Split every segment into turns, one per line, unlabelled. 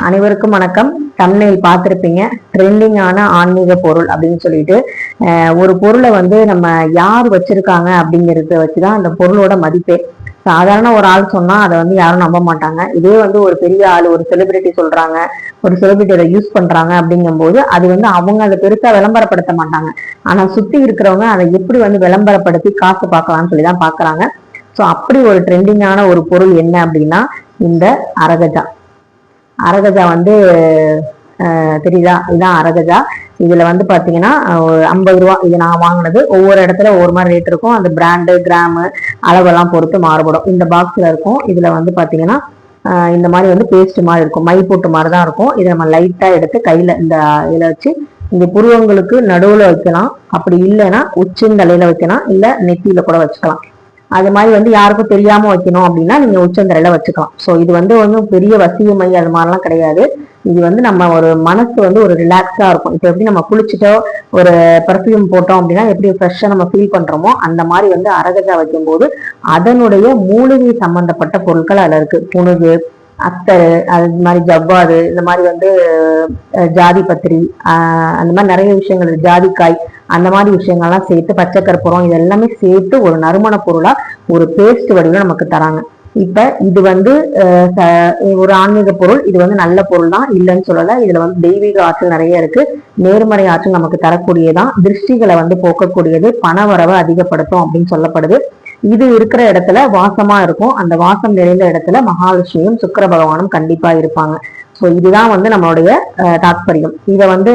அனைவருக்கும் வணக்கம். தம்ப்நெயில் பார்த்திருப்பீங்க, ட்ரெண்டிங்கான ஆன்மீக பொருள் அப்படின்னு சொல்லிட்டு. ஒரு பொருளை வந்து நம்ம யார் வச்சிருக்காங்க அப்படிங்கிறத வச்சுதான் அந்த பொருளோட மதிப்பே. சாதாரண ஒரு ஆள் சொன்னா அதை வந்து யாரும் நம்ப மாட்டாங்க. இதே வந்து ஒரு பெரிய ஆள், ஒரு செலிபிரிட்டி சொல்றாங்க, ஒரு செலிபிரிட்டி அதை யூஸ் பண்றாங்க அப்படிங்கும் போது அது வந்து அவங்க அதை பெருசா விளம்பரப்படுத்த மாட்டாங்க. ஆனா சுத்தி இருக்கிறவங்க அதை எப்படி வந்து விளம்பரப்படுத்தி காசு பார்க்கலாம்னு சொல்லிதான் பாக்குறாங்க. ஸோ அப்படி ஒரு ட்ரெண்டிங்கான ஒரு பொருள் என்ன அப்படின்னா இந்த அரகஜா. அரகஜா வந்து தெரியுதா? இதுதான் அரகஜா. இதுல வந்து பாத்தீங்கன்னா 50 ரூபா. இது நான் வாங்கினது. ஒவ்வொரு இடத்துல ஒவ்வொரு மாதிரி ரேட் இருக்கும். அந்த பிராண்டு, கிராமு, அளவெல்லாம் பொறுத்து மாறுபடும். இந்த பாக்ஸ்ல இருக்கும். இதுல வந்து பாத்தீங்கன்னா இந்த மாதிரி வந்து பேஸ்ட் மாதிரி இருக்கும், மை போட்டு மாதிரி தான் இருக்கும். இதை நம்ம லைட்டா எடுத்து கையில இந்த இதுல வச்சு இந்த புருவங்களுக்கு நடுவுல வைக்கலாம். அப்படி இல்லைன்னா உச்சந்தலையில வைக்கலாம், இல்ல நெத்தியில கூட வச்சுக்கலாம். அது மாதிரி வந்து யாருக்கும் தெரியாம வைக்கணும் அப்படின்னா நீங்க உச்சந்தரையில வச்சுக்கலாம். ஸோ இது வந்து ஒன்றும் பெரிய வசியமை அது மாதிரிலாம் கிடையாது. இது வந்து நம்ம ஒரு மனசு வந்து ஒரு ரிலாக்ஸா இருக்கும். இப்போ எப்படி நம்ம குளிச்சுட்டோ ஒரு பர்ஃப்யூம் போட்டோம் அப்படின்னா எப்படி ஃப்ரெஷ்ஷா நம்ம ஃபீல் பண்றோமோ அந்த மாதிரி வந்து அரகஜா வைக்கும் போது அதனுடைய மூலிகை சம்பந்தப்பட்ட பொருட்கள் அதுல இருக்கு. புனுகு, அத்தரு, அது மாதிரி ஜவ்வாது, இந்த மாதிரி வந்து ஜாதி பத்திரி, அந்த மாதிரி நிறைய விஷயங்கள், ஜாதிக்காய், அந்த மாதிரி விஷயங்கள்லாம் சேர்த்து, பச்சை கற்பூரம், இது எல்லாமே சேர்த்து ஒரு நறுமண பொருளா ஒரு பேஸ்ட் வடிவில் நமக்கு தராங்க. இப்ப இது வந்து ஒரு ஆன்மீக பொருள். இது வந்து நல்ல பொருள் தான், இல்லைன்னு சொல்லல. இதுல வந்து தெய்வீக ஆற்றல் நிறைய இருக்கு. நேர்மறை ஆற்றல் நமக்கு தரக்கூடியதான், திருஷ்டிகளை வந்து போக்கக்கூடியது, பண வரவை அதிகப்படுத்தும் அப்படின்னு சொல்லப்படுது. இது இருக்கிற இடத்துல வாசமா இருக்கும். அந்த வாசம் நிறைந்த இடத்துல மகாலட்சுமியும் சுக்கிர பகவானும் கண்டிப்பா இருப்பாங்க. ஸோ இதுதான் வந்து நம்மளுடைய தாத்பரியம். இதை வந்து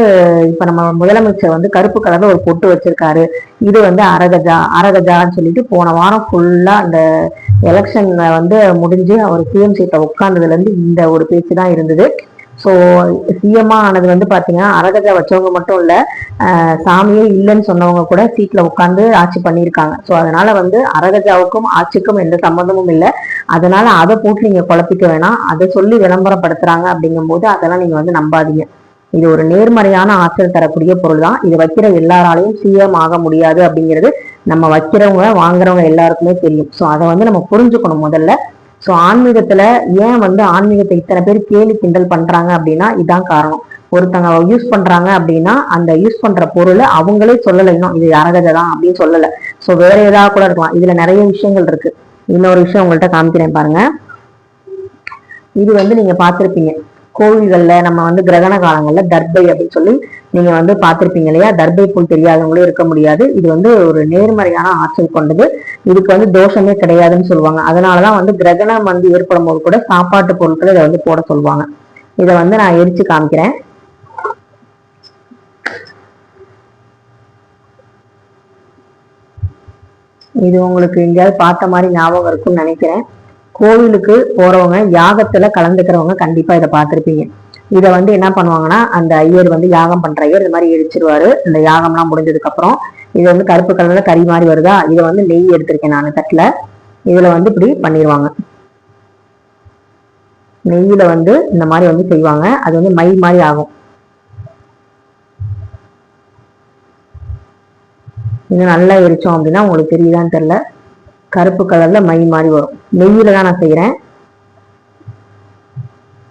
இப்ப நம்ம முதலமைச்சர் வந்து கருப்பு கலர்ல ஒரு பொட்டு வச்சிருக்காரு. இது வந்து அரகஜான்னு சொல்லிட்டு போன வாரம் ஃபுல்லா அந்த எலெக்ஷன் வந்து முடிஞ்சு அவர் சிஎம் சீட்டை உட்கார்ந்ததுல இருந்து இந்த ஒரு பேச்சு தான் இருந்தது. ஸோ சிஎம்மா ஆனது வந்து பாத்தீங்கன்னா அரகஜா வச்சவங்க மட்டும் இல்ல, சாமியே இல்லைன்னு சொன்னவங்க கூட சீட்ல உட்கார்ந்து ஆட்சி பண்ணியிருக்காங்க. ஸோ அதனால வந்து அரகஜாவுக்கும் ஆட்சிக்கும் எந்த சம்மந்தமும் இல்லை. அதனால அதை போட்டு நீங்க குழப்பிக்க வேணாம். அதை சொல்லி விளம்பரப்படுத்துறாங்க அப்படிங்கும் போது அதெல்லாம் நீங்க வந்து நம்பாதீங்க. இது ஒரு நேர்மறையான ஆற்றல் தரக்கூடிய பொருள் தான். இது வைக்கிற எல்லாராலையும் சிஎம் ஆக முடியாது அப்படிங்கிறது நம்ம வைக்கிறவங்க வாங்குறவங்க எல்லாருக்குமே தெரியும். ஸோ அதை வந்து நம்ம புரிஞ்சுக்கணும் முதல்ல. ஸோ ஆன்மீகத்துல ஏன் வந்து ஆன்மீகத்தை இத்தனை பேர் கேலி கிண்டல் பண்றாங்க அப்படின்னா இதான் காரணம். ஒருத்தங்க யூஸ் பண்றாங்க அப்படின்னா அந்த யூஸ் பண்ற பொருள் அவங்களே சொல்லலை, இன்னும் இது அரகஜை தான் அப்படின்னு சொல்லலை. ஸோ வேற ஏதாவது கூட இருக்கலாம். இதுல நிறைய விஷயங்கள் இருக்கு. இன்னொரு விஷயம் உங்கள்கிட்ட காமிக்கிறேன் பாருங்க. இது வந்து நீங்க பார்த்திருப்பீங்க கோவில்கள்ல, நம்ம வந்து கிரகண காலங்கள்ல தர்பை அப்படின்னு சொல்லி நீங்க வந்து பார்த்திருப்பீங்க இல்லையா? தர்பை பூல் தெரியாதவங்களும் இருக்க முடியாது. இது வந்து ஒரு நேர்மறையான ஆற்றல் கொண்டது. இதுக்கு வந்து தோஷமே கிடையாதுன்னு சொல்லுவாங்க. அதனாலதான் வந்து கிரகணம் வந்து ஏற்படும் போது கூட சாப்பாட்டு பொருட்களை இதை வந்து போட சொல்லுவாங்க. இதை வந்து நான் எரிச்சு காமிக்கிறேன். இது உங்களுக்கு எங்கேயாவது பார்த்த மாதிரி ஞாபகம் இருக்கும்னு நினைக்கிறேன். கோவிலுக்கு போறவங்க, யாகத்துல கலந்துக்கிறவங்க கண்டிப்பா இதை பார்த்திருப்பீங்க. இதை வந்து என்ன பண்ணுவாங்கன்னா அந்த ஐயர் வந்து யாகம் பண்ற ஐயர் இந்த மாதிரி எரிச்சிருவாரு. இந்த யாகம்லாம் முடிஞ்சதுக்கு அப்புறம் இது வந்து கருப்பு கலர்ல கறி மாதிரி வருதா, இதை வந்து நெய் எடுத்திருக்கேன் நான் தட்டுல. இதுல வந்து இப்படி பண்ணிடுவாங்க. நெய்யில வந்து இந்த மாதிரி வந்து செய்வாங்க. அது வந்து மை மாதிரி ஆகும். இது நல்லா எரிச்சோம் அப்படின்னா உங்களுக்கு தெரியுதான்னு தெரியல, கருப்பு கலர்ல மை மாதிரி வரும். நெய்யில தான் நான் செய்யறேன்.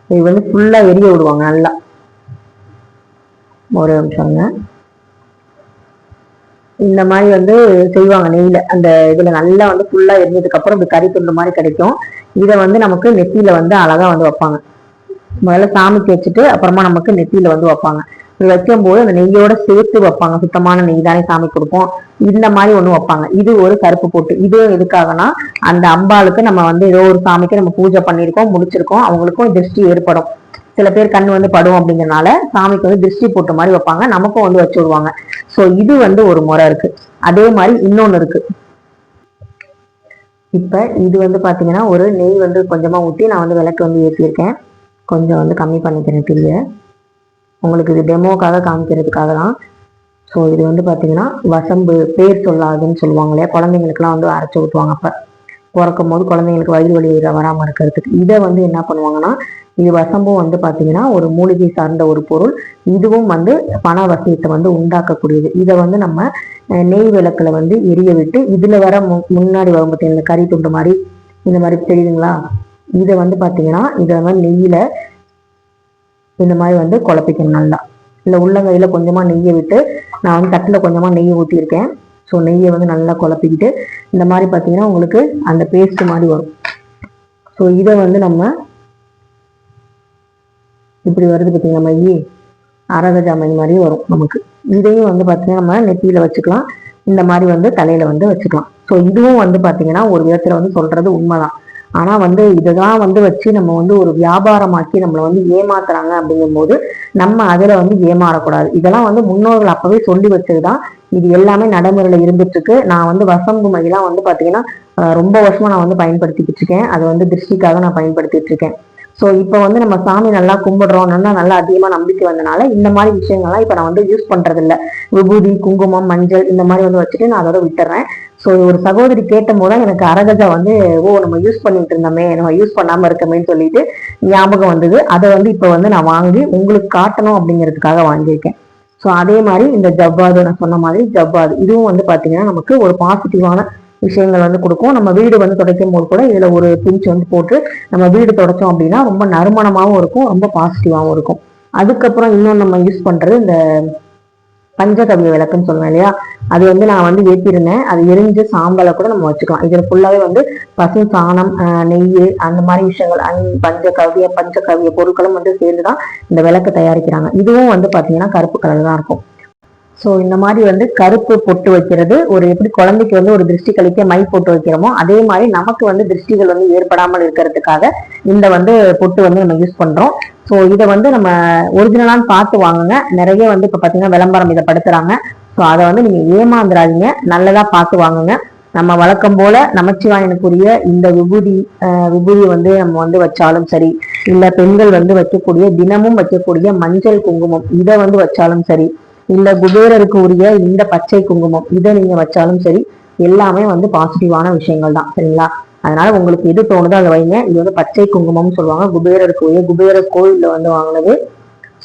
இது வந்து ஃபுல்லா எரிய விடுவாங்க நல்லா. ஒரு நிமிஷங்க. இந்த மாதிரி வந்து செய்வாங்க நெய்யில. அந்த இதுல நல்லா வந்து ஃபுல்லா எரிஞ்சதுக்கு அப்புறம் இப்படி கறி துண்டு மாதிரி கிடைக்கும். இதை வந்து நமக்கு நெத்தியில வந்து அழகா வந்து வைப்பாங்க. முதல்ல சாமிக்கு வச்சுட்டு அப்புறமா நமக்கு நெத்தியில வந்து வைப்பாங்க. இது வைக்கும் போது அந்த நெய்யோட சேர்த்து வைப்பாங்க. சுத்தமான நெய் தானே சாமி கொடுப்போம். இந்த மாதிரி ஒண்ணு வைப்பாங்க. இது ஒரு கருப்பு போட்டு. இது எதுக்காகனா அந்த அம்பாளுக்கு நம்ம வந்து ஏதோ ஒரு சாமிக்கு நம்ம பூஜை பண்ணியிருக்கோம், முடிச்சிருக்கோம், அவங்களுக்கும் திருஷ்டி ஏற்படும். சில பேர் கண் வந்து படும் அப்படிங்கறனால சாமிக்கு வந்து திருஷ்டி போட்ட மாதிரி வைப்பாங்க, நமக்கும் வந்து வச்சு விடுவாங்க. ஸோ இது வந்து ஒரு முறை இருக்கு. அதே மாதிரி இன்னொன்னு இருக்கு. இப்ப இது வந்து பாத்தீங்கன்னா ஒரு நெய் வந்து கொஞ்சமா ஊற்றி நான் வந்து விளக்கு வந்து ஏற்றிருக்கேன். கொஞ்சம் வந்து கம்மி பண்ணிக்கிறேன் தீய. உங்களுக்கு இது டெமோக்காக காமிக்கிறதுக்காக தான். ஸோ இது வந்து பாத்தீங்கன்னா வசம்பு, பேர் சொல்லாதுன்னு சொல்லுவாங்க இல்லையா? குழந்தைங்களுக்குலாம் வந்து அரைச்சி ஊற்றுவாங்க. அப்ப பிறக்கும் போது குழந்தைங்களுக்கு வயிறு வலி வராமல் இருக்கிறதுக்கு இதை வந்து என்ன பண்ணுவாங்கன்னா, இது வசம்பும் வந்து பாத்தீங்கன்னா ஒரு மூலிகை சார்ந்த ஒரு பொருள். இதுவும் வந்து பண வசியத்தை வந்து உண்டாக்கக்கூடியது. இதை வந்து நம்ம நெய் விளக்குல வந்து எரிய விட்டு இதுல வர முன்னாடி வரும் பார்த்தீங்கன்னா கறி துண்டு மாதிரி இந்த மாதிரி தெரியுதுங்களா? இதை வந்து பாத்தீங்கன்னா இதை வந்து நெய்யில இந்த மாதிரி வந்து குழப்பிக்கணும் நல்லா. இல்லை உள்ளங்கையில கொஞ்சமா நெய்யை விட்டு நான் வந்து தட்டில் கொஞ்சமா நெய் ஊற்றிருக்கேன். ஸோ நெய்யை வந்து நல்லா குழப்பிக்கிட்டு இந்த மாதிரி பார்த்தீங்கன்னா உங்களுக்கு அந்த பேஸ்ட் மாதிரி வரும். ஸோ இதை வந்து நம்ம இப்படி வருது பார்த்தீங்கன்னா மைய அரகஜா மை மாதிரி வரும் நமக்கு. இதையும் வந்து பார்த்தீங்கன்னா நம்ம நெத்தியில வச்சுக்கலாம், இந்த மாதிரி வந்து தலையில வந்து வச்சுக்கலாம். ஸோ இதுவும் வந்து பார்த்தீங்கன்னா ஒரு விதத்துல வந்து சொல்றது உண்மைதான். ஆனா வந்து இதெல்லாம் வந்து வச்சு நம்ம வந்து ஒரு வியாபாரமாக்கி நம்மளை வந்து ஏமாத்துறாங்க அப்படிங்கும் போது நம்ம அதுல வந்து ஏமாறக்கூடாது. இதெல்லாம் வந்து முன்னோர்கள் அப்பவே சொல்லி வச்சதுதான். இது எல்லாமே நடைமுறையில இருந்துட்டு இருக்கு. நான் வந்து வசம்புமையெல்லாம் வந்து பாத்தீங்கன்னா ரொம்ப வருஷமா நான் வந்து பயன்படுத்திக்கிட்டு இருக்கேன். அதை வந்து திருஷ்டிக்காக நான் பயன்படுத்திட்டு இருக்கேன். ஸோ இப்போ வந்து நம்ம சாமி நல்லா கும்பிடுறோம், நல்லா அதிகமாக நம்பிக்கை வந்தனால இந்த மாதிரி விஷயங்கள்லாம் இப்போ நான் வந்து யூஸ் பண்றது இல்லை. விபூதி, குங்குமம், மஞ்சள் இந்த மாதிரி வந்து வச்சுட்டு நான் அதோட விட்டுறேன். ஸோ ஒரு சகோதரி கேட்டும் போது எனக்கு அரகஜா வந்து நம்ம யூஸ் பண்ணிட்டு இருந்தோமே, நம்ம யூஸ் பண்ணாம இருக்கமேன்னு சொல்லிட்டு ஞாபகம் வந்தது. அதை வந்து இப்போ வந்து நான் வாங்கி உங்களுக்கு காட்டணும் அப்படிங்கிறதுக்காக வாங்கியிருக்கேன். ஸோ அதே மாதிரி இந்த ஜவ்வாது, நான் சொன்ன மாதிரி ஜவ்வாது இதுவும் வந்து பாத்தீங்கன்னா நமக்கு ஒரு பாசிட்டிவான விஷயங்கள் வந்து கொடுக்கும். நம்ம வீடு வந்து துடைக்கும் போது கூட இதுல ஒரு பிஞ்ச் வந்து போட்டு நம்ம வீடு துடைச்சோம் அப்படின்னா ரொம்ப நறுமணமாகவும் இருக்கும், ரொம்ப பாசிட்டிவாகவும் இருக்கும். அதுக்கப்புறம் இன்னும் நம்ம யூஸ் பண்றது இந்த பஞ்சகவிய விளக்குன்னு சொல்லுவேன் இல்லையா, அது வந்து நான் வந்து ஏற்றிருந்தேன். அது எரிஞ்சு சாம்பலை கூட நம்ம வச்சுக்கலாம். இதுல ஃபுல்லாவே வந்து பசு சாணம், நெய் அந்த மாதிரி விஷயங்கள், பஞ்சகவிய பொருட்களும் வந்து சேர்ந்துதான் இந்த விளக்கு தயாரிக்கிறாங்க. இதுவும் வந்து பாத்தீங்கன்னா கருப்பு கலர் தான் இருக்கும். ஸோ இந்த மாதிரி வந்து கருப்பு பொட்டு வைக்கிறது ஒரு எப்படி குழந்தைக்கு வந்து ஒரு திருஷ்டி கழிக்க மை பொட்டு வைக்கிறோமோ அதே மாதிரி நமக்கு வந்து திருஷ்டிகள் வந்து ஏற்படாமல் இருக்கிறதுக்காக இந்த வந்து பொட்டு வந்து நம்ம யூஸ் பண்றோம். ஸோ இதை வந்து நம்ம ஒரிஜினலான்னு பார்த்து வாங்குங்க. நிறைய வந்து இப்போ பார்த்தீங்கன்னா விளம்பரம் இதை படுத்துறாங்க. ஸோ அதை வந்து நீங்க ஏமாந்துடாதீங்க, நல்லதா பார்த்து வாங்குங்க. நம்ம வழக்கம் போல நமச்சிவாயனுக்குரிய இந்த விபூதி வந்து நம்ம வந்து வச்சாலும் சரி, இல்ல பெண்கள் வந்து வைக்கக்கூடிய தினமும் வைக்கக்கூடிய மஞ்சள் குங்குமம் இதை வந்து வச்சாலும் சரி, இல்ல குபேரருக்கு உரிய இந்த பச்சை குங்குமம் இதை நீங்க வச்சாலும் சரி, எல்லாமே வந்து பாசிட்டிவான விஷயங்கள் தான். சரிங்களா? அதனால உங்களுக்கு எது தோணுதோ அதை வைங்க. இது வந்து பச்சை குங்குமம்னு சொல்லுவாங்க, குபேரருக்கு உரிய, குபேரர் கோயில்ல வந்து வாங்கினது.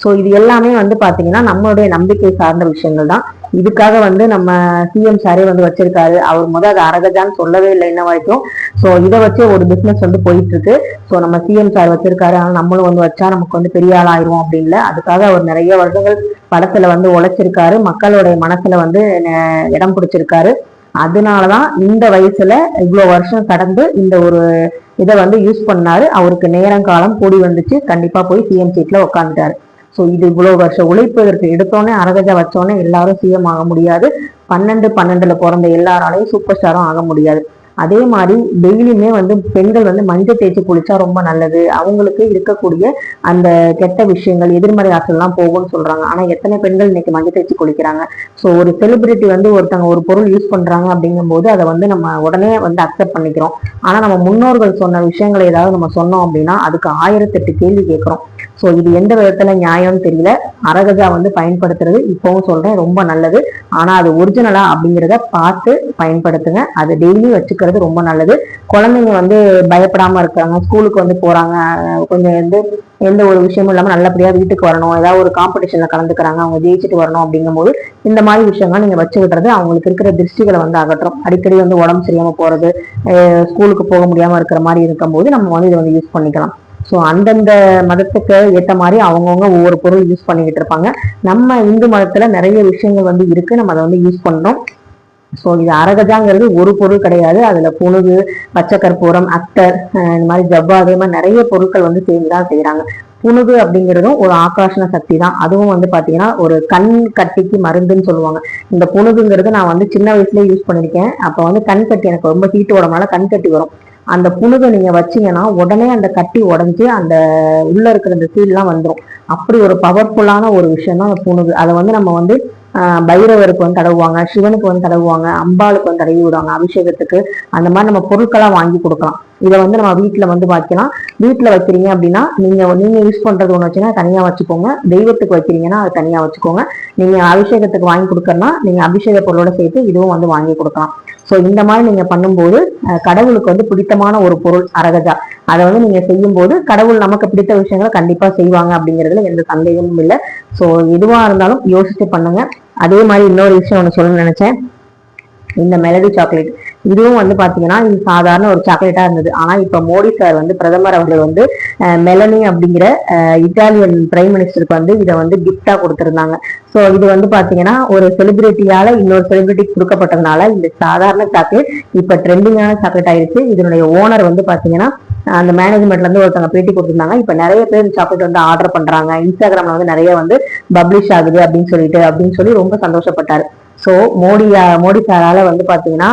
ஸோ இது எல்லாமே வந்து பாத்தீங்கன்னா நம்மளுடைய நம்பிக்கை சார்ந்த விஷயங்கள் தான். இதுக்காக வந்து நம்ம சிஎம் சாரே வந்து வச்சிருக்காரு. அவர் அது அரகஜான்னு சொல்லவே இல்லை இன்ன வரைக்கும். ஸோ இதை வச்சு ஒரு பிசினஸ் வந்து போயிட்டு இருக்கு. ஸோ நம்ம சிஎம் சார் வச்சிருக்காரு, ஆனால் நம்மளும் வந்து வச்சா நமக்கு வந்து பெரிய ஆள் ஆயிரும் அப்படின்னு. அதுக்காக அவர் நிறைய வருடங்கள் படத்துல வந்து உழைச்சிருக்காரு, மக்களுடைய மனசுல வந்து இடம் பிடிச்சிருக்காரு. அதனாலதான் இந்த வயசுல இவ்வளவு வருஷம் கடந்து இந்த ஒரு இதை வந்து யூஸ் பண்ணாரு. அவருக்கு நேரம் காலம் கூடி வந்துச்சு, கண்டிப்பா போய் சிஎம் சீட்ல உட்காந்துட்டாரு. ஸோ இது இவ்வளவு வருஷம் உழைப்பு இதற்கு எடுத்தோன்னே அரகஜா வச்சோன்னே எல்லாரும் சிஎம் ஆக முடியாது. 12 பிறந்த எல்லாராலையும் சூப்பர் ஸ்டாரும் ஆக முடியாது. அதே மாதிரி டெய்லியுமே வந்து பெண்கள் வந்து மஞ்சள் தேய்ச்சி குளிச்சா ரொம்ப நல்லது. அவங்களுக்கு இருக்கக்கூடிய அந்த கெட்ட விஷயங்கள், எதிர்மறை ஆற்றல் எல்லாம் போகும்னு சொல்றாங்க. ஆனா எத்தனை பெண்கள் இன்னைக்கு மஞ்சள் தேய்ச்சி குளிக்கிறாங்க? ஸோ ஒரு செலிபிரிட்டி வந்து ஒருத்தவங்க ஒரு பொருள் யூஸ் பண்றாங்க அப்படிங்கும் போது அதை வந்து நம்ம உடனே வந்து அக்செப்ட் பண்ணிக்கிறோம். ஆனா நம்ம முன்னோர்கள் சொன்ன விஷயங்களை ஏதாவது நம்ம சொன்னோம் அப்படின்னா அதுக்கு 1008 கேள்வி கேட்கிறோம். ஸோ இது எந்த விதத்துல நியாயம்னு தெரியல. அரகஜா வந்து பயன்படுத்துறது இப்பவும் சொல்றேன் ரொம்ப நல்லது. ஆனா அது ஒரிஜினலா அப்படிங்கிறத பார்த்து பயன்படுத்துங்க. அது டெய்லி வச்சுக்கிறது ரொம்ப நல்லது. குழந்தைங்க வந்து பயப்படாம இருக்காங்க, ஸ்கூலுக்கு வந்து போறாங்க, கொஞ்சம் வந்து எந்த ஒரு விஷயமும் இல்லாம நல்லபடியா வீட்டுக்கு வரணும், ஏதாவது ஒரு காம்படிஷன்ல கலந்துக்கிறாங்க, அவங்க ஜெயிச்சுட்டு வரணும் அப்படிங்கும் போது இந்த மாதிரி விஷயங்கள் நீங்க வச்சுக்கிட்டது அவங்களுக்கு இருக்கிற திருஷ்டிகளை வந்து அகற்றும். அடிக்கடி வந்து உடம்பு சரியாம போறது, ஸ்கூலுக்கு போக முடியாம இருக்கிற மாதிரி இருக்கும் போது நம்ம வந்து இதை வந்து யூஸ் பண்ணிக்கலாம். ஸோ அந்தந்த மதத்துக்கு ஏற்ற மாதிரி அவங்கவுங்க ஒவ்வொரு பொருள் யூஸ் பண்ணிக்கிட்டு இருப்பாங்க. நம்ம இந்து மதத்துல நிறைய விஷயங்கள் வந்து இருக்கு, நம்ம அதை வந்து யூஸ் பண்றோம். ஸோ இது அரகஜாங்கிறது ஒரு பொருள் கிடையாது. அதுல புனுகு, பச்சை கற்பூரம், அத்தர், இந்த மாதிரி ஜவ்வா, அதே மாதிரி நிறைய பொருட்கள் வந்து சேர்ந்துதான் செய்யறாங்க. புனுகு அப்படிங்கிறதும் ஒரு ஆகாஷன சக்தி தான். அதுவும் வந்து பாத்தீங்கன்னா ஒரு கண் கட்டிக்கு மருந்துன்னு சொல்லுவாங்க. இந்த புனுகுங்கிறது நான் வந்து சின்ன வயசுலயே யூஸ் பண்ணிருக்கேன். அப்ப வந்து கண் கட்டி எனக்கு ரொம்ப ஹீட் உடம்புனால கண் கட்டி வரும். அந்த புணுகை நீங்க வச்சீங்கன்னா உடனே அந்த கட்டி உடஞ்சி அந்த உள்ள இருக்கிற அந்த சீல்லாம் வந்துடும். அப்படி ஒரு பவர்ஃபுல்லான ஒரு விஷயம் தான் அந்த புணுகு. அதை வந்து நம்ம வந்து பைரவருக்கு வந்து தடவுவாங்க, சிவனுக்கு வந்து தடவுவாங்க, அம்பாளுக்கு வந்து தடவி விடுவாங்க அபிஷேகத்துக்கு. அந்த மாதிரி நம்ம பொருட்களா வாங்கி கொடுக்கலாம். இதை வந்து நம்ம வீட்டுல வந்து வைக்கலாம். வீட்டுல வைக்கிறீங்க அப்படின்னா நீங்க யூஸ் பண்றது ஒண்ணு வச்சுன்னா தனியா வச்சுக்கோங்க. தெய்வத்துக்கு வைக்கிறீங்கன்னா அதை தனியா வச்சுக்கோங்க. நீங்க அபிஷேகத்துக்கு வாங்கி கொடுக்கறனா நீங்க அபிஷேக பொருளோட சேர்த்து இதுவும் வந்து வாங்கி கொடுக்கலாம். ஸோ இந்த மாதிரி நீங்க பண்ணும்போது கடவுளுக்கு வந்து பிடித்தமான ஒரு பொருள் அரகஜா. அதை வந்து நீங்க செய்யும் போது கடவுள் நமக்கு பிடித்த விஷயங்களை கண்டிப்பா செய்வாங்க அப்படிங்கிறதுல எந்த சந்தேகமும் இல்லை. ஸோ எதுவா இருந்தாலும் யோசிச்சு பண்ணுங்க. அதே மாதிரி இன்னொரு விஷயம் ஒன்று சொல்லணும்னு நினைச்சேன். இந்த மெலடி சாக்லேட் இதுவும் வந்து பாத்தீங்கன்னா இது சாதாரண ஒரு சாக்லேட்டா இருந்தது. ஆனா இப்ப மோடி சார் வந்து பிரதமர் அவர்கள் வந்து மெலனி அப்படிங்கிற இட்டாலியன் பிரைம் மினிஸ்டருக்கு வந்து இதை வந்து கிஃப்டா கொடுத்திருந்தாங்க. ஸோ இது வந்து பாத்தீங்கன்னா ஒரு செலிபிரிட்டியால இன்னொரு செலிபிரிட்டி கொடுக்கப்பட்டதுனால இந்த சாதாரண சாக்லேட் இப்ப ட்ரெண்டிங்கான சாக்லேட் ஆயிடுச்சு. இதனுடைய ஓனர் வந்து பாத்தீங்கன்னா அந்த மேனேஜ்மெண்ட்ல இருந்து ஒருத்தவங்க பேட்டி கொடுத்திருந்தாங்க. இப்ப நிறைய பேர் சாக்லேட் வந்து ஆர்டர் பண்றாங்க, இன்ஸ்டாகிராம்ல வந்து நிறைய வந்து பப்ளிஷ் ஆகுது அப்படின்னு சொல்லி ரொம்ப சந்தோஷப்பட்டாரு. ஸோ மோடி சாரால வந்து பாத்தீங்கன்னா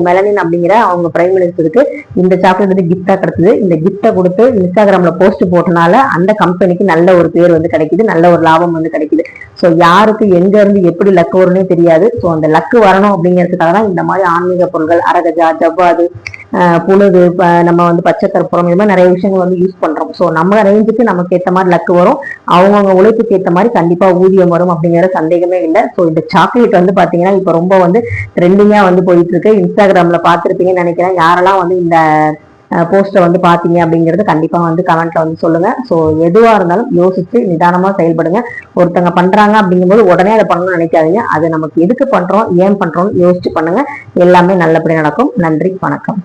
மெலனின் அப்படிங்கிற அவங்க பிரைம் மினிஸ்டருக்கு இந்த சாக்லேட் வந்து கிஃப்டா கிடைச்சது. இந்த கிஃப்டை கொடுத்து இன்ஸ்டாகிராம்ல போஸ்ட் போட்டனால அந்த கம்பெனிக்கு நல்ல ஒரு பேர் வந்து கிடைக்குது, நல்ல ஒரு லாபம் வந்து கிடைக்குது. ஸோ யாருக்கு எங்க இருந்து எப்படி லக்கு வரும்னே தெரியாது. ஸோ அந்த லக்கு வரணும் அப்படிங்கிறதுக்காக தான் இந்த மாதிரி ஆன்மீக பொருட்கள், அரகஜா, ஜவ்வாது, புழுது, நம்ம வந்து பச்சை கற்பூரம், இது மாதிரி நிறைய விஷயங்கள் வந்து யூஸ் பண்றோம். ஸோ நம்ம ரேஞ்சுக்கு நமக்கு ஏற்ற மாதிரி லக்கு வரும், அவங்கவுங்க உழைப்புக்கு ஏற்ற மாதிரி கண்டிப்பா ஊதியம் வரும் அப்படிங்கிற சந்தேகமே இல்லை. ஸோ இந்த சாக்லேட் வந்து பாத்தீங்கன்னா இப்ப ரொம்ப வந்து ட்ரெண்டிங்கா வந்து போயிட்டு இருக்கு. இன்ஸ்டாகிராம்ல பாத்துருப்பீங்கன்னு நினைக்கிறேன். யாரெல்லாம் வந்து இந்த போஸ்டர் வந்து பாத்தீங்க அப்படிங்கறது கண்டிப்பா வந்து கமெண்ட்ல வந்து சொல்லுங்க. ஸோ எதுவா இருந்தாலும் யோசிச்சு நிதானமா செயல்படுங்க. ஒருத்தங்க பண்றாங்க அப்படிங்கும்போது உடனே அதை பண்ணணும்னு நினைக்காதீங்க. அது நமக்கு எதுக்கு பண்றோம், ஏன் பண்றோம் யோசிச்சு பண்ணுங்க. எல்லாமே நல்லபடியா நடக்கும். நன்றி, வணக்கம்.